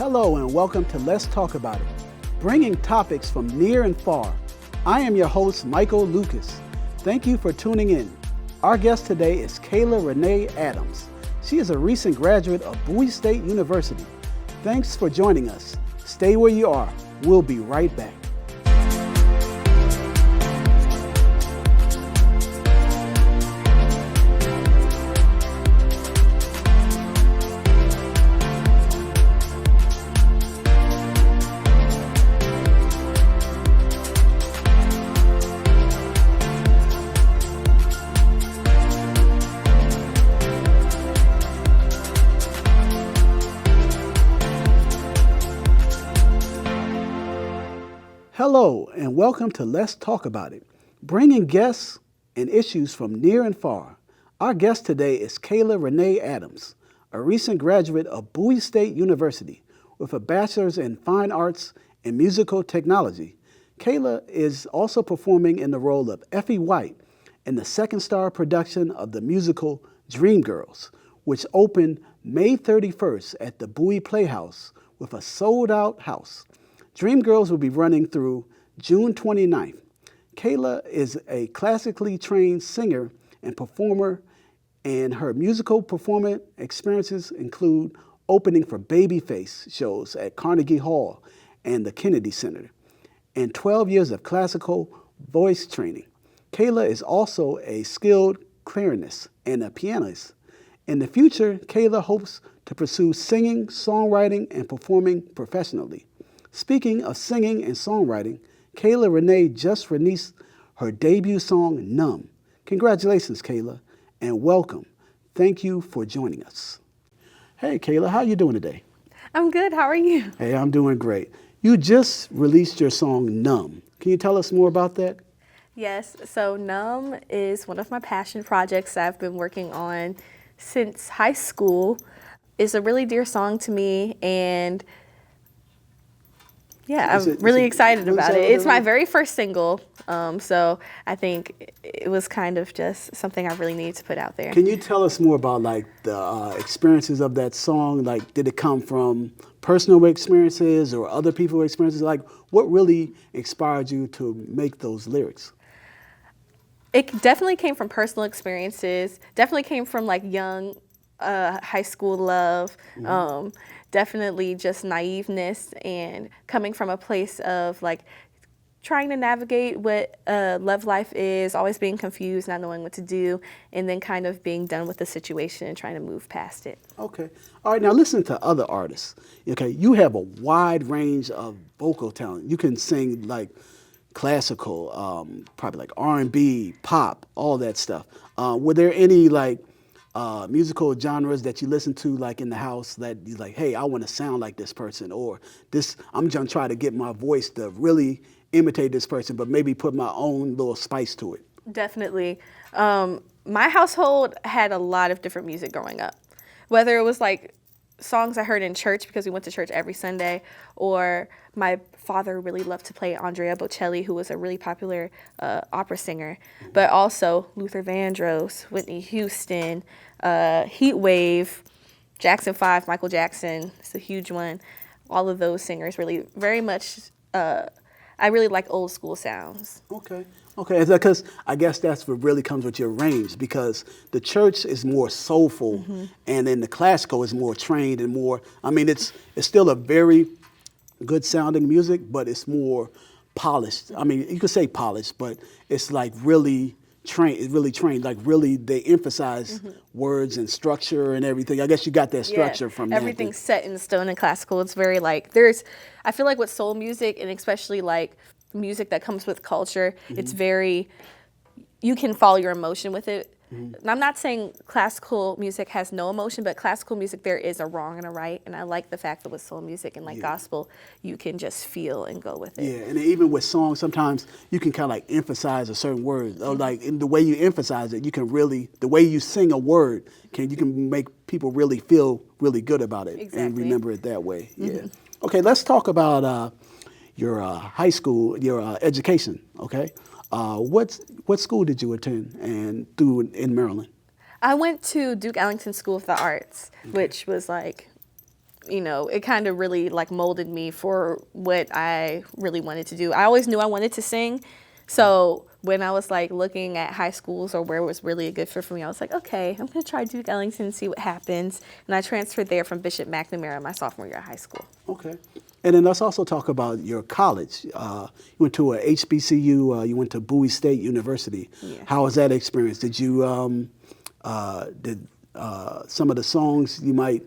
Hello and welcome to Let's Talk About It, bringing topics from near and far. I am your host, Michael Lucas. Thank you for tuning in. Our guest today is Kayla Rene Adams. She is a recent graduate of Bowie State University. Thanks for joining us. Stay where you are. We'll be right back. Hello and welcome to Let's Talk About It, bringing guests and issues from near and far. Our guest today is Kayla Rene Adams, a recent graduate of Bowie State University with a Bachelor's in Fine Arts and Musical Technology. Kayla is also performing in the role of Effie White in the second star production of the musical Dreamgirls, which opened May 31st at the Bowie Playhouse with a sold-out house. Dreamgirls will be running through June 29th. Kayla is a classically trained singer and performer, and her musical performance experiences include opening for Babyface shows at Carnegie Hall and the Kennedy Center, and 12 years of classical voice training. Kayla is also a skilled clarinetist and a pianist. In the future, Kayla hopes to pursue singing, songwriting, and performing professionally. Speaking of singing and songwriting, Kayla Rene just released her debut song, Numb. Congratulations, Kayla, and welcome. Thank you for joining us. Hey, Kayla, how are you doing today? I'm good. How are you? Hey, I'm doing great. You just released your song, Numb. Can you tell us more about that? Yes. So Numb is one of my passion projects I've been working on since high school. It's a really dear song to me, and yeah, I'm really excited about it. It's my very first single, so I think it was kind of just something I really needed to put out there. Can you tell us more about like the experiences of that song? Like, did it come from personal experiences or other people's experiences? Like, what really inspired you to make those lyrics? It definitely came from personal experiences. Definitely came from like young high school love. Mm-hmm. Definitely just naiveness and coming from a place of like trying to navigate what love life is, always being confused, not knowing what to do, and then kind of being done with the situation and trying to move past it. Okay. All right, now listen to other artists. Okay, you have a wide range of vocal talent. You can sing like classical, probably like R&B, pop, all that stuff. Were there any like musical genres that you listen to like in the house that you like, hey, I want to sound like this person, or this, I'm just trying to get my voice to really imitate this person, but maybe put my own little spice to it? Definitely. My household had a lot of different music growing up, whether it was like songs I heard in church because we went to church every Sunday, or my father really loved to play Andrea Bocelli, who was a really popular opera singer, but also Luther Vandross, Whitney Houston, Heat Wave, Jackson 5, Michael Jackson, it's a huge one. All of those singers really very much, I really like old school sounds. Okay. Okay, because I guess that's what really comes with your range, because the church is more soulful, mm-hmm. and then the classical is more trained and more, I mean, it's still a very good sounding music, but it's more polished. I mean, you could say polished, but it's like really trained, like really they emphasize mm-hmm. words and structure and everything. I guess you got that structure from that. Everything's set in stone in classical. It's very like, I feel like with soul music, and especially like music that comes with culture, mm-hmm. it's very, you can follow your emotion with it. Mm-hmm. And I'm not saying classical music has no emotion, but classical music, there is a wrong and a right. And I like the fact that with soul music and like gospel, you can just feel and go with it. Yeah, and even with songs, sometimes you can kind of like emphasize a certain word. Or like in the way you emphasize it, you can really, the way you sing a word, you can make people really feel really good about it. Exactly. And remember it that way. Mm-hmm. Yeah. Okay, let's talk about your high school, your education, okay? What school did you attend and through in Maryland? I went to Duke Ellington School of the Arts, which was like it kind of really like molded me for what I really wanted to do. I always knew I wanted to sing. So when I was like looking at high schools or where it was really a good fit for me, I was like, okay, I'm going to try Duke Ellington and see what happens. And I transferred there from Bishop McNamara my sophomore year of high school. Okay. And then let's also talk about your college. You went to a HBCU, you went to Bowie State University. Yeah. How was that experience? Did you, some of the songs you might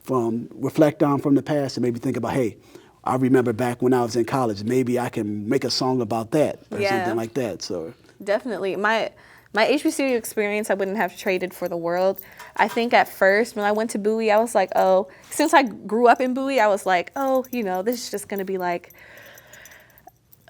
reflect on from the past and maybe think about, hey, I remember back when I was in college, maybe I can make a song about that or something like that. So definitely. My HBCU experience, I wouldn't have traded for the world. I think at first when I went to Bowie, I was like, oh, since I grew up in Bowie, I was like, oh, this is just going to be like,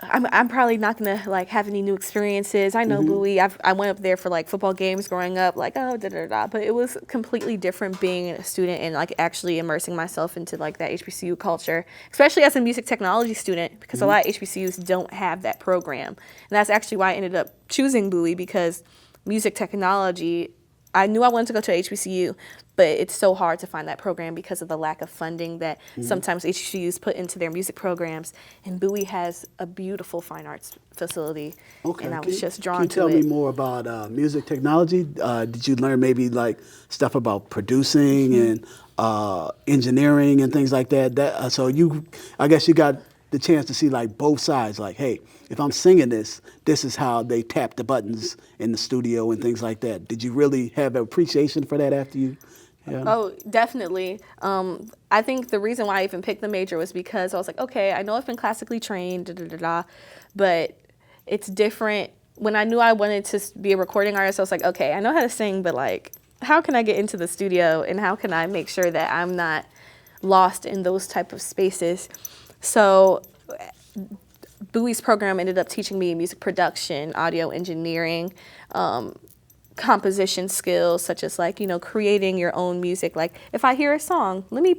I'm probably not going to like have any new experiences. I know Bowie. I went up there for like football games growing up, like, oh, da-da-da. But it was completely different being a student and like actually immersing myself into like that HBCU culture, especially as a music technology student, because a lot of HBCUs don't have that program. And that's actually why I ended up choosing Bowie, because music technology, I knew I wanted to go to HBCU, but it's so hard to find that program because of the lack of funding that sometimes HBCUs put into their music programs. And Bowie has a beautiful fine arts facility, and I was just drawn to it. Can you tell me more about music technology? Did you learn maybe like stuff about producing and engineering and things like that? So I guess you got the chance to see like both sides, like, hey, if I'm singing this is how they tap the buttons in the studio and things like that. Did you really have an appreciation for that after you? Yeah. Oh, definitely. I think the reason why I even picked the major was because I was like, okay, I know I've been classically trained, but it's different. When I knew I wanted to be a recording artist, I was like, okay, I know how to sing, but like, how can I get into the studio and how can I make sure that I'm not lost in those type of spaces? So Bowie's program ended up teaching me music production, audio engineering, composition skills, such as like, creating your own music. Like if I hear a song, let me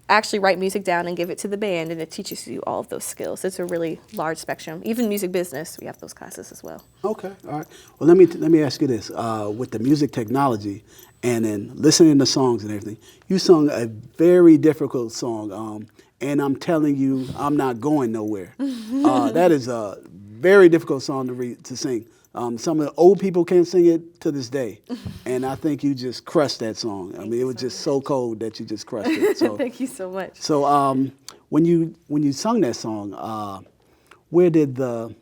actually write music down and give it to the band, and it teaches you all of those skills. It's a really large spectrum. Even music business, we have those classes as well. Okay, all right. Well, let me ask you this. With the music technology and then listening to songs and everything, you sung a very difficult song, and I'm telling you, I'm not going nowhere. That is a very difficult song to sing. Some of the old people can't sing it to this day, and I think you just crushed that song. I mean, it was just so cold that you just crushed it. So, thank you so much. So, when you sung that song, where did the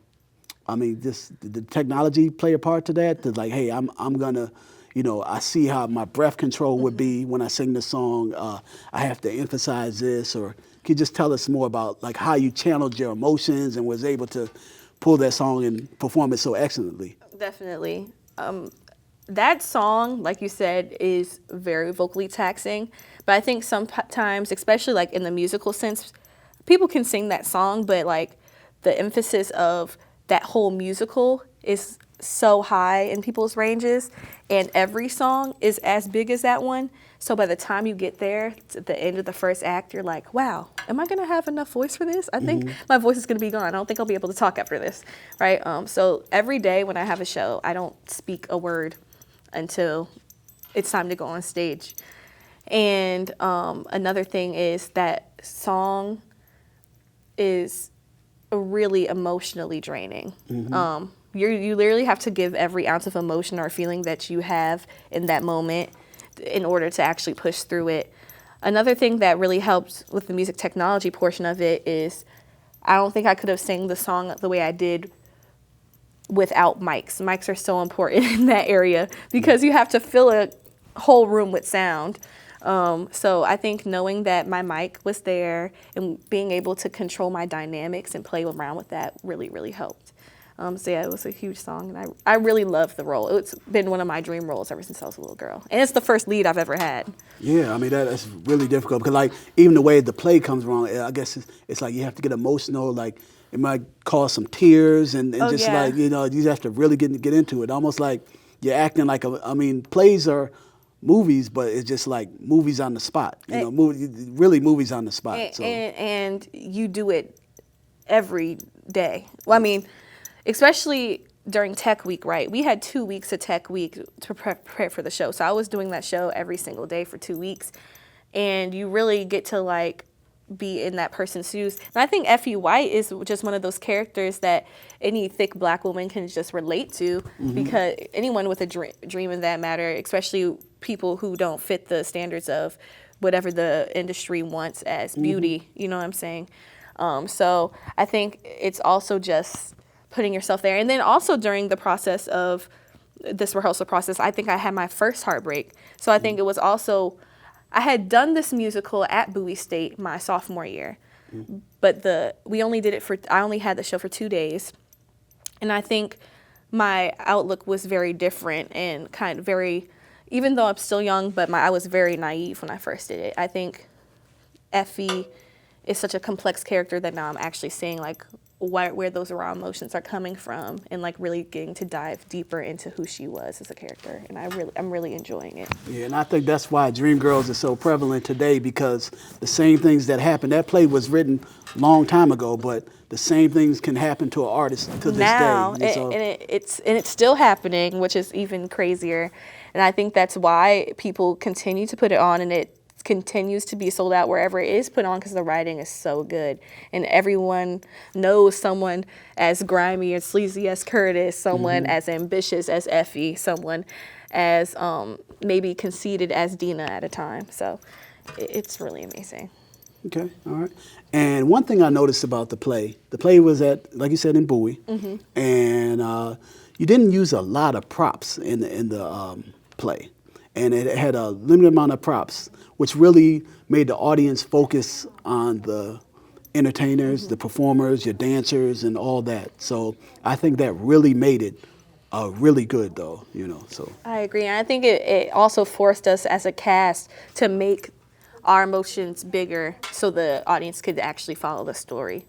technology play a part to that? To like, hey, I'm gonna, I see how my breath control would be when I sing the song. I have to emphasize this, or can you just tell us more about like how you channeled your emotions and was able to pull that song and perform it so excellently? Definitely. That song, like you said, is very vocally taxing. But I think sometimes, especially like in the musical sense, people can sing that song, but like the emphasis of that whole musical is so high in people's ranges, and every song is as big as that one. So by the time you get there to the end of the first act, you're like, wow, am I going to have enough voice for this? I think my voice is going to be gone. I don't think I'll be able to talk after this, right? So every day when I have a show, I don't speak a word until it's time to go on stage. And another thing is that song is really emotionally draining. You literally have to give every ounce of emotion or feeling that you have in that moment in order to actually push through it. Another thing that really helped with the music technology portion of it is I don't think I could have sang the song the way I did without mics. Mics are so important in that area because you have to fill a whole room with sound. So I think knowing that my mic was there and being able to control my dynamics and play around with that really, really helped. So yeah, it was a huge song, and I really loved the role. It's been one of my dream roles ever since I was a little girl, and it's the first lead I've ever had. Yeah, I mean that's really difficult because like even the way the play comes around, I guess it's like you have to get emotional. Like it might cause some tears and just like you have to really get into it. Almost like you're acting like plays are movies, but it's just like movies on the spot. Movies on the spot. And you do it every day. Well, I mean, especially during Tech Week, right? We had 2 weeks of Tech Week to prepare for the show. So I was doing that show every single day for 2 weeks. and you really get to like be in that person's shoes. And I think Effie White is just one of those characters that any thick Black woman can just relate to, because anyone with a dream in that matter, especially people who don't fit the standards of whatever the industry wants as beauty, you know what I'm saying? So I think it's also just putting yourself there. And then also during the process of this rehearsal process, I think I had my first heartbreak. So I think it was also, I had done this musical at Bowie State my sophomore year, but we only did it for, I only had the show for 2 days. And I think my outlook was very different and kind of very, even though I'm still young, but I was very naive when I first did it. I think Effie is such a complex character that now I'm actually seeing like where those raw emotions are coming from, and like really getting to dive deeper into who she was as a character. And I'm really enjoying it. Yeah, and I think that's why Dreamgirls is so prevalent today, because the same things that happened, that play was written long time ago, but the same things can happen to an artist to this Now, day. and it's still happening, which is even crazier. And I think that's why people continue to put it on, and it continues to be sold out wherever it is put on, because the writing is so good. And everyone knows someone as grimy and sleazy as Curtis, someone as ambitious as Effie, someone as maybe conceited as Dina at a time. So it's really amazing. Okay, all right. And one thing I noticed about the play was at, like you said, in Bowie, and you didn't use a lot of props in the play, and it had a limited amount of props, which really made the audience focus on the entertainers, the performers, your dancers, and all that. So I think that really made it really good, though, you know. So I agree. And I think it also forced us as a cast to make our emotions bigger so the audience could actually follow the story.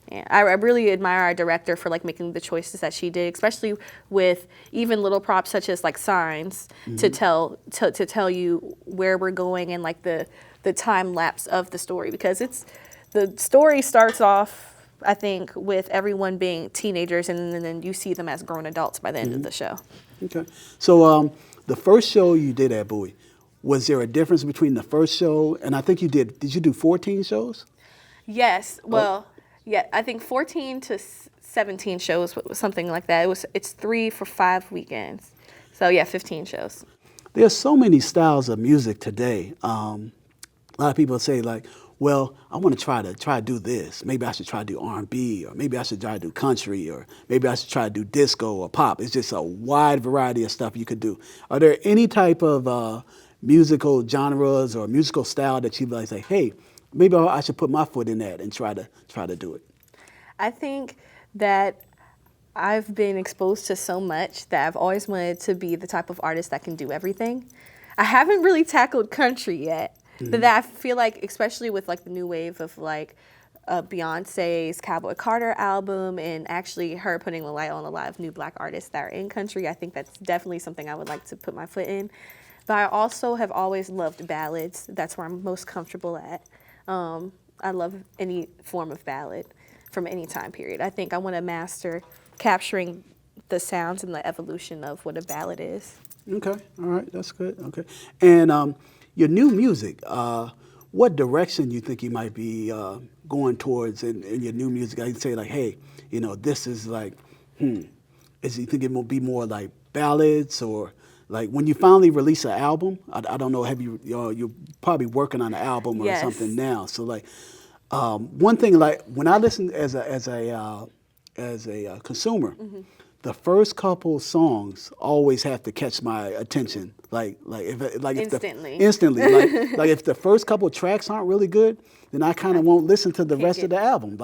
And I really admire our director for like making the choices that she did, especially with even little props such as like signs to tell you where we're going, and like the time lapse of the story, because the story starts off, I think, with everyone being teenagers, and then you see them as grown adults by the end of the show. okay. So the first show you did at Bowie, was there a difference between the first show and I think you did you do 14 shows? Yes. Well, yeah, I think 14 to 17 shows, something like that. It's 3 for 5 weekends. So yeah, 15 shows. There's so many styles of music today. A lot of people say like, well, I want to try to do this. Maybe I should try to do R&B, or maybe I should try to do country, or maybe I should try to do disco or pop. It's just a wide variety of stuff you could do. Are there any type of musical genres or musical style that you'd like to say, hey, maybe I should put my foot in that and try to do it? I think that I've been exposed to so much that I've always wanted to be the type of artist that can do everything. I haven't really tackled country yet, but that I feel like, especially with like the new wave of like Beyonce's Cowboy Carter album, and actually her putting the light on a lot of new Black artists that are in country, I think that's definitely something I would like to put my foot in. But I also have always loved ballads. That's where I'm most comfortable at. I love any form of ballad from any time period. I think I want to master capturing the sounds and the evolution of what a ballad is. Okay, all right, that's good. Okay, and your new music, what direction you think you might be going towards in your new music? I can say like, hey, you know, this is like, is you think it will be more like ballads, or like when you finally release an album? I don't know, have you're probably working on an album or something now. So like, one thing, like when I listen as a consumer, the first couple songs always have to catch my attention. Instantly. Instantly. like if the first couple tracks aren't really good, then I kind of won't listen to the rest of the album.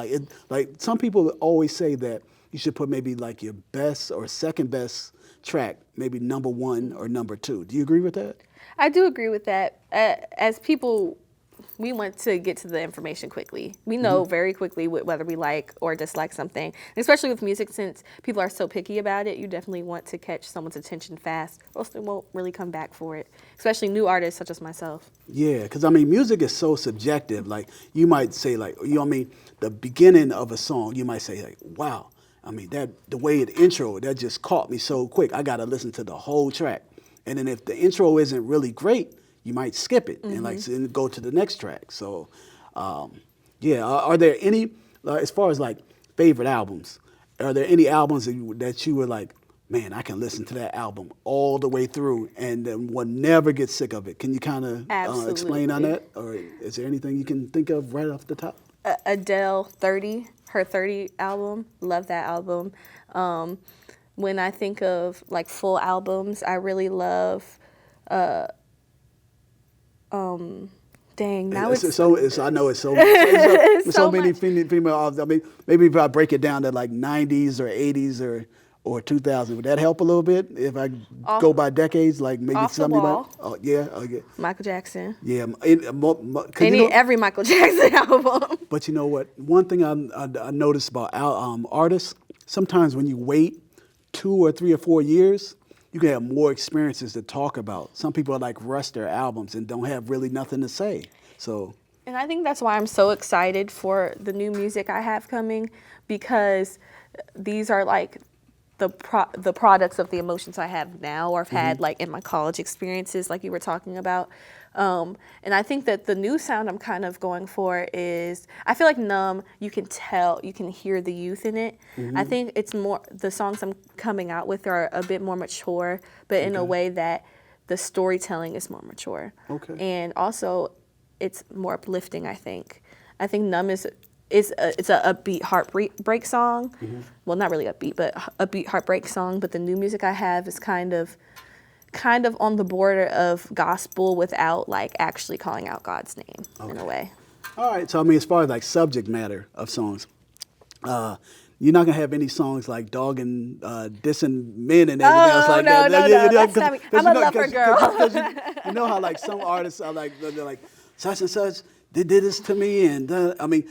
Like some people always say that you should put maybe like your best or second best track, maybe number 1 or number 2. Do you agree with that? I do agree with that. As people, we want to get to the information quickly. We know very quickly whether we like or dislike something. And especially with music, since people are so picky about it, you definitely want to catch someone's attention fast, or else they won't really come back for it, especially new artists such as myself. Yeah, because I mean, music is so subjective. Like you might say like, you know what I mean, the beginning of a song, you might say like, wow, I mean, the way it intro, that just caught me so quick. I got to listen to the whole track. And then if the intro isn't really great, you might skip it and like and go to the next track. So, yeah, are there any as far as like favorite albums? Are there any albums that you were like, man, I can listen to that album all the way through and then will never get sick of it? Can you kind of explain on that, or is there anything you can think of right off the top? Adele, 30, her 30 album, love that album. When I think of like full albums, I really love. Dang, now it's so I know it's so so many female albums. I mean, maybe if I break it down to like 90s or 80s or 2000, would that help a little bit if I go by decades? Like maybe Off the something Wall. about okay. Michael Jackson. Yeah, Every Michael Jackson album. But you know what? One thing I noticed about artists, sometimes when you wait 2 or 3 or 4 years, you can have more experiences to talk about. Some people like rush their albums and don't have really nothing to say. So. And I think that's why I'm so excited for the new music I have coming, because these are like the products of the emotions I have now or have had like in my college experiences, like you were talking about. And I think that the new sound I'm kind of going for is, I feel like Numb, you can hear the youth in it. I think it's more, the songs I'm coming out with are a bit more mature, but in a way that the storytelling is more mature. Okay. And also it's more uplifting, I think. I think Numb it's a upbeat heartbreak song. Well, not really upbeat, but upbeat heartbreak song. But the new music I have is kind of on the border of gospel without like actually calling out God's name in a way. All right. So I mean, as far as like subject matter of songs, you're not gonna have any songs like dogging, dissing men and everything else like that. No, that's not me. I'm a lover girl. You know how like some artists are like, they're like, such and such, they did this to me, and I mean,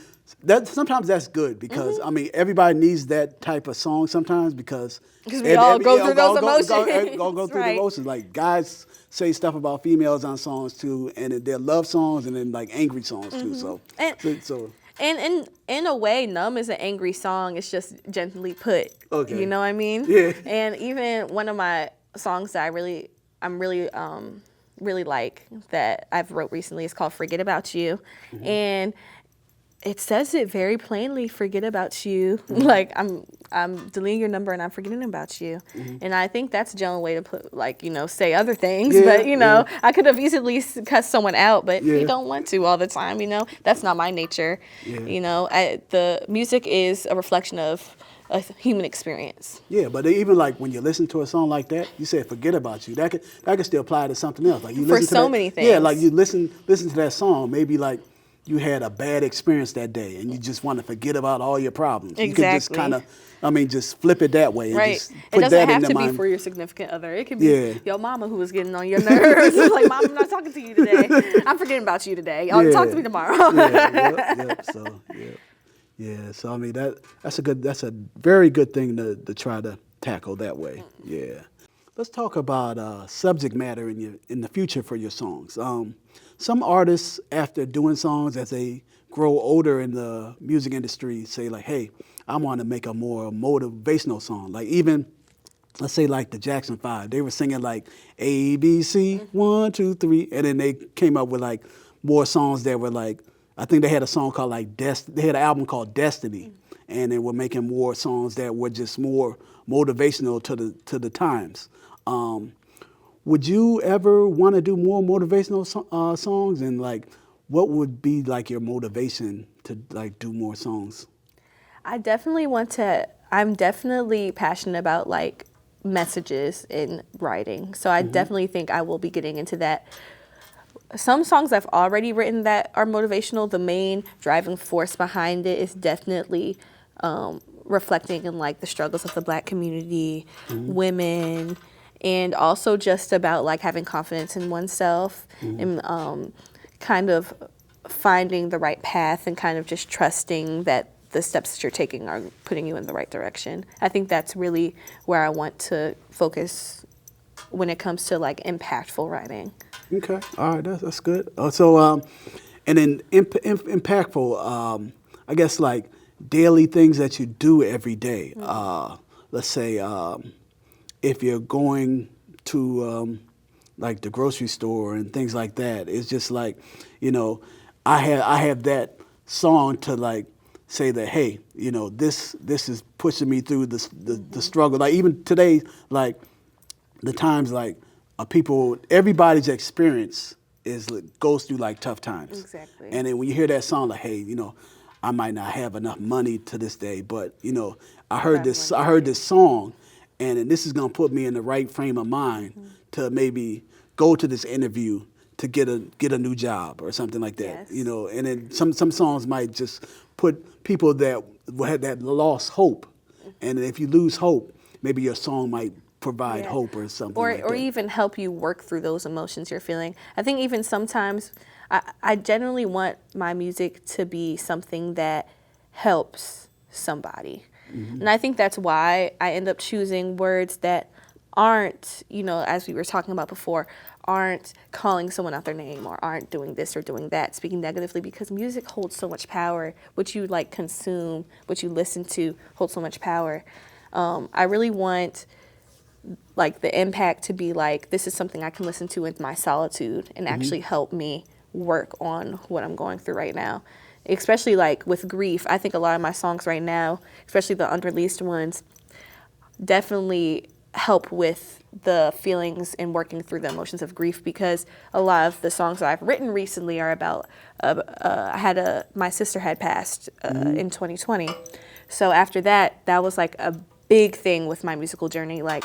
sometimes that's good because I mean everybody needs that type of song sometimes because we all go through those emotions. Go through the emotions. Like guys say stuff about females on songs too, and they're love songs and then like angry songs too. So and in a way, Numb is an angry song. It's just gently put. Okay. You know what I mean? Yeah. And even one of my songs that I'm really like that I've wrote recently is called "Forget About You," and it says it very plainly, forget about you. Like I'm deleting your number and I'm forgetting about you. And I think that's a general way to put, like, you know, say other things. But, you know, I could have easily cussed someone out, but you don't want to all the time, you know. That's not my nature. You know, the music is a reflection of a human experience. Yeah, but even like when you listen to a song like that, you say "forget about you." That could still apply to something else. Like you For listen to so that, many things. Yeah, like you listen to that song. Maybe like you had a bad experience that day, and you just want to forget about all your problems. Exactly. You can just kind of, I mean, just flip it that way. And Right. Just It put doesn't that have in to the be mind. for your significant other. It could be your mama who was getting on your nerves. Like, Mom, I'm not talking to you today. I'm forgetting about you today. I'll talk to me tomorrow. Yeah. So I mean that's a very good thing to try to tackle that way. Yeah. Let's talk about subject matter in the future for your songs. Some artists, after doing songs as they grow older in the music industry, say like, "Hey, I want to make a more motivational song." Like even, let's say like the Jackson 5, they were singing like A, B, C, 1, 2, 3, and then they came up with like more songs that were like, I think they had a song called like they had an album called Destiny, and they were making more songs that were just more motivational to the times. Would you ever want to do more motivational songs, and like what would be like your motivation to like do more songs? I definitely want to. I'm definitely passionate about like messages in writing, so I definitely think I will be getting into that. Some songs I've already written that are motivational, the main driving force behind it is definitely reflecting in like the struggles of the Black community, women, and also just about like having confidence in oneself and kind of finding the right path and kind of just trusting that the steps that you're taking are putting you in the right direction. I think that's really where I want to focus when it comes to like impactful writing. Okay, all right, that's good. And then impactful, I guess like daily things that you do every day. Let's say if you're going to like the grocery store and things like that. It's just like, you know, I have that song to like say that, hey, you know, this is pushing me through the struggle. Like even today, like the times like everybody's experience goes through like tough times. Exactly. And then when you hear that song, like, hey, you know, I might not have enough money to this day, but you know, I heard this song, and this is gonna put me in the right frame of mind to maybe go to this interview to get a new job or something like that. Yes. You know, and then some songs might just put people that lost hope, and if you lose hope, maybe your song might provide hope or something like that. Or even help you work through those emotions you're feeling. I think even sometimes I generally want my music to be something that helps somebody. And I think that's why I end up choosing words that aren't, you know, as we were talking about before, aren't calling someone out their name or aren't doing this or doing that, speaking negatively, because music holds so much power. What you like consume, what you listen to holds so much power. I really want like the impact to be like, this is something I can listen to in my solitude and actually help me work on what I'm going through right now. Especially like with grief, I think a lot of my songs right now, especially the unreleased ones, definitely help with the feelings and working through the emotions of grief, because a lot of the songs that I've written recently are about, my sister had passed in 2020. So after that was like a big thing with my musical journey. Like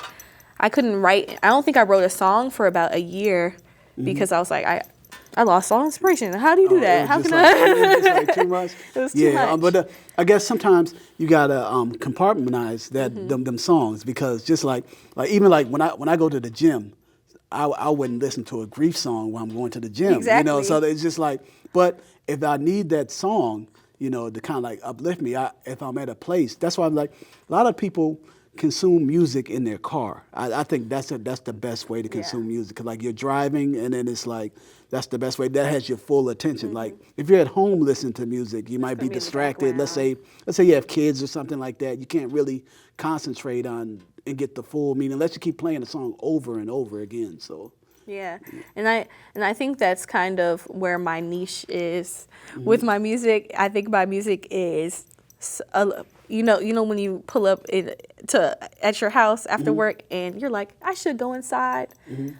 I don't think I wrote a song for about a year because I was like, I lost all inspiration. How do you do that? How can I? It was like too much. It was too much. But I guess sometimes you gotta compartmentalize them songs, because just like even like when I go to the gym, I wouldn't listen to a grief song when I'm going to the gym. Exactly. You know, so it's just like, but if I need that song, you know, to kind of like uplift me, if I'm at a place, that's why I'm like, a lot of people consume music in their car. I think that's the best way to consume music, because like you're driving and then it's like, that's the best way. That has your full attention. Like if you're at home listening to music, you might be distracted. Let's say you have kids or something like that. You can't really concentrate on and get the full meaning unless you keep playing the song over and over again. So yeah, and I think that's kind of where my niche is with my music. I think my music is, you know when you pull up at your house after work and you're like, I should go inside,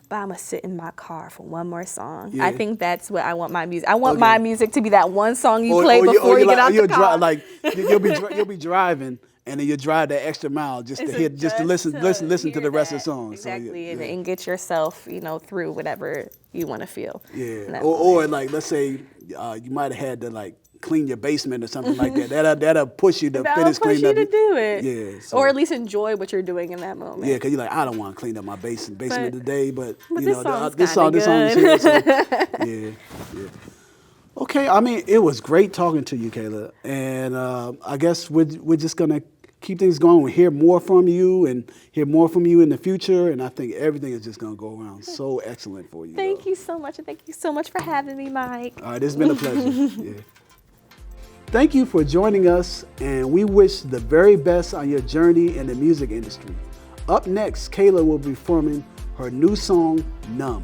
but I'm gonna sit in my car for one more song. Yeah. I think that's what I want my music. I want my music to be that one song you play before you get out the car. Like you'll be driving. And then you drive that extra mile just to listen to the rest of the song. Exactly, so, and get yourself, you know, through whatever you want to feel. Yeah, or like let's say you might have had to like clean your basement or something like that. That'll push you to finish cleaning up. That'll push you to do it. Yeah, so, or at least enjoy what you're doing in that moment. Yeah, because you're like, I don't want to clean up my basement today, but you know, this song is here. So, yeah. Okay, I mean, it was great talking to you, Kayla, and I guess we're just gonna keep things going. We'll hear more from you and hear more from you in the future, and I think everything is just gonna go around so excellent for you. Thank you so much, and thank you so much for having me, Mike. All right, it's been a pleasure. Yeah. Thank you for joining us, and we wish the very best on your journey in the music industry. Up next, Kayla will be performing her new song, Numb.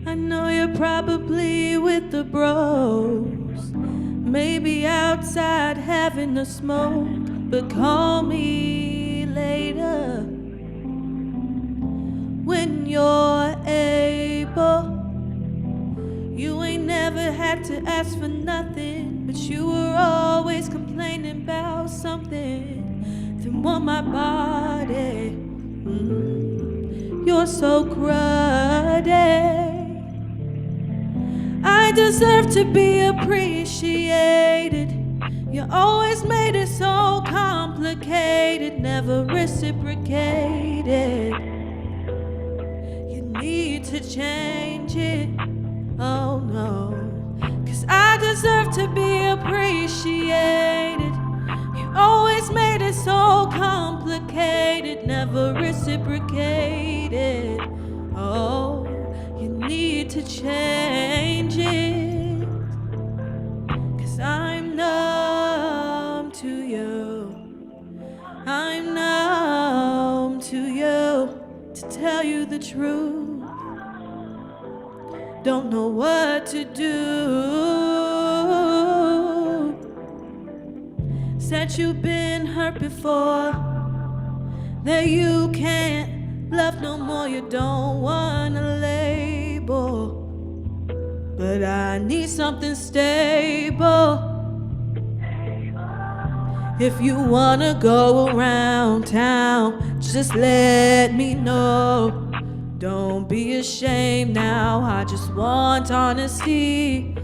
I know you're probably with the bros, maybe outside having a smoke, but call me later when you're able. You ain't never had to ask for nothing, but you were always complaining about something. Then want my body. You're so cruddy. I deserve to be appreciated. You always made it so complicated, never reciprocated. You need to change it, oh no. 'Cause I deserve to be appreciated. You always made it so complicated, never reciprocated. Oh, you need to change it. to you. I'm numb to you, to tell you the truth. Don't know what to do. Said you've been hurt before, that you can't love no more, you don't want a label. But I need something stable. If you wanna go around town, just let me know. Don't be ashamed now, I just want honesty.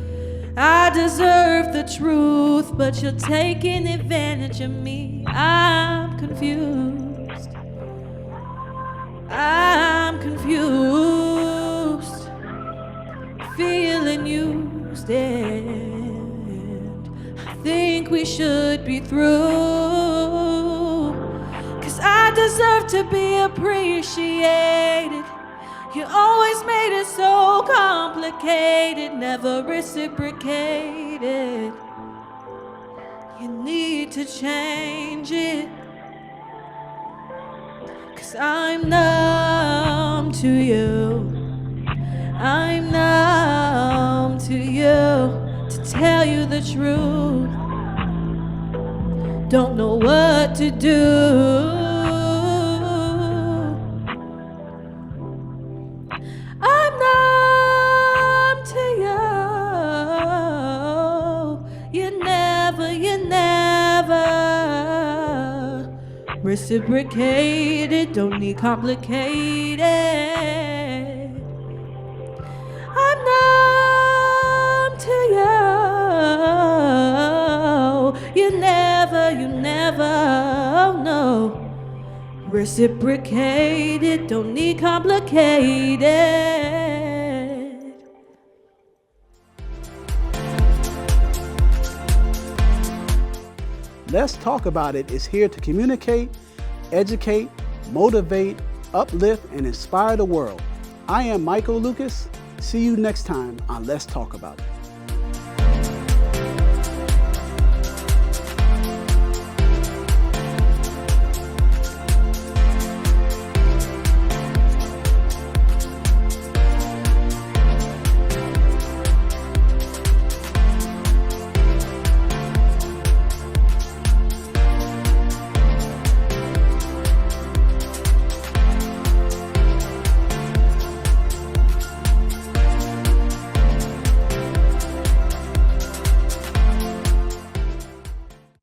I deserve the truth, but you're taking advantage of me. I'm confused. I'm confused. Feeling used, and I think we should be through. 'Cause I deserve to be appreciated. You always made it so complicated, never reciprocated. You need to change it. 'Cause I'm numb to you. I'm numb to you, to tell you the truth. Don't know what to do. I'm numb to you. You never reciprocated. Don't need complicated. I'm numb to you. You never, oh no, reciprocated. Don't need complicated. Let's Talk About It is here to communicate, educate, motivate, uplift, and inspire the world. I am Michael Lucas. See you next time on Let's Talk About It.